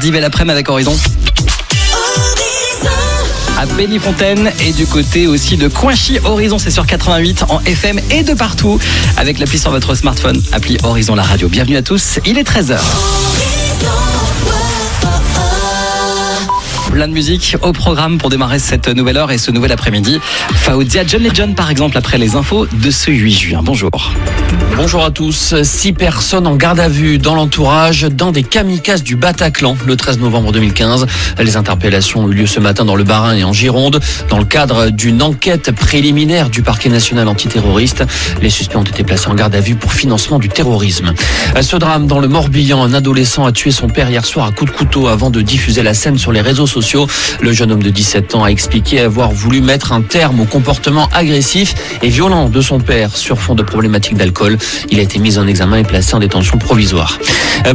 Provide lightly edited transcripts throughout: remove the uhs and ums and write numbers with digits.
mardi, belle après-midi avec Horizon. À Bellefontaine et du côté aussi de Coinchy. Horizon, c'est sur 88 en FM et de partout avec l'appli sur votre smartphone, appli Horizon la radio. Bienvenue à tous, il est 13h. Plein de musique au programme pour démarrer cette nouvelle heure et ce nouvel après-midi. Faudia, John Legend par exemple après les infos de ce 8 juin. Bonjour. Bonjour à tous. 6 personnes en garde à vue dans l'entourage dans des kamikazes du Bataclan le 13 novembre 2015. Les interpellations ont eu lieu ce matin dans le Bas-Rhin et en Gironde. Dans le cadre d'une enquête préliminaire du parquet national antiterroriste, les suspects ont été placés en garde à vue pour financement du terrorisme. Ce drame dans le Morbihan, un adolescent a tué son père hier soir à coups de couteau avant de diffuser la scène sur les réseaux sociaux. Le jeune homme de 17 ans a expliqué avoir voulu mettre un terme au comportement agressif et violent de son père sur fond de problématiques d'alcool. Il a été mis en examen et placé en détention provisoire.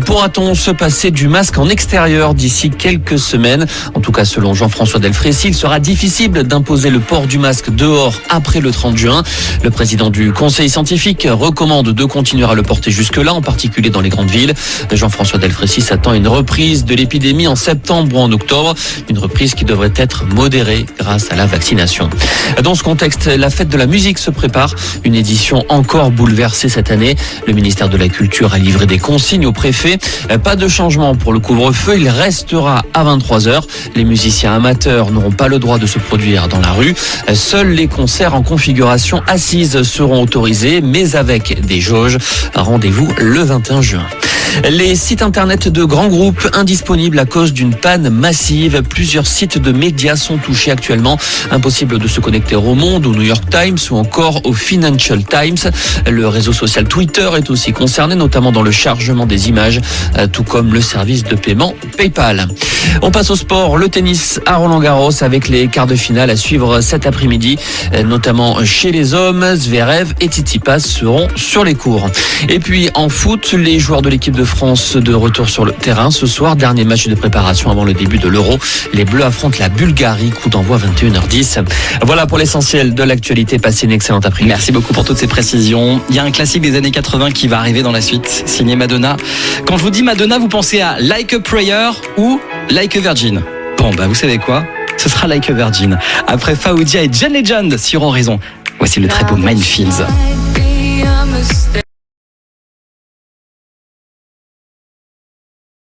Pourra-t-on se passer du masque en extérieur d'ici quelques semaines? En tout cas, selon Jean-François Delfrécy, il sera difficile d'imposer le port du masque dehors après le 30 juin. Le président du Conseil scientifique recommande de continuer à le porter jusque-là, en particulier dans les grandes villes. Jean-François Delfrécy s'attend à une reprise de l'épidémie en septembre ou en octobre. Une reprise qui devrait être modérée grâce à la vaccination. Dans ce contexte, la fête de la musique se prépare. Une édition encore bouleversée cette année. Le ministère de la Culture a livré des consignes au préfet. Pas de changement pour le couvre-feu. Il restera à 23h. Les musiciens amateurs n'auront pas le droit de se produire dans la rue. Seuls les concerts en configuration assise seront autorisés, mais avec des jauges. Rendez-vous le 21 juin. Les sites internet de grands groupes indisponibles à cause d'une panne massive. Plusieurs sites de médias sont touchés actuellement. Impossible de se connecter au Monde, au New York Times ou encore au Financial Times. Le réseau social Twitter est aussi concerné, notamment dans le chargement des images, tout comme le service de paiement PayPal. On passe au sport, le tennis à Roland-Garros avec les quarts de finale à suivre cet après-midi, notamment chez les hommes. Zverev et Tsitsipas seront sur les courts. Et puis en foot, les joueurs de l'équipe de France de retour sur le terrain ce soir. Dernier match de préparation avant le début de l'Euro. Les Bleus affrontent la Bulgarie, coup d'envoi 21h10. Voilà pour l'essentiel de l'actualité. Passez une excellente après-midi. Merci beaucoup pour toutes ces précisions. Il y a un classique des années 80 qui va arriver dans la suite, signé Madonna. Quand je vous dis Madonna, vous pensez à Like a Prayer ou Like a Virgin? Bon, vous savez quoi? Ce sera Like a Virgin. Après Faudia et John Legend sur Horizon. Voici le très beau Minefields.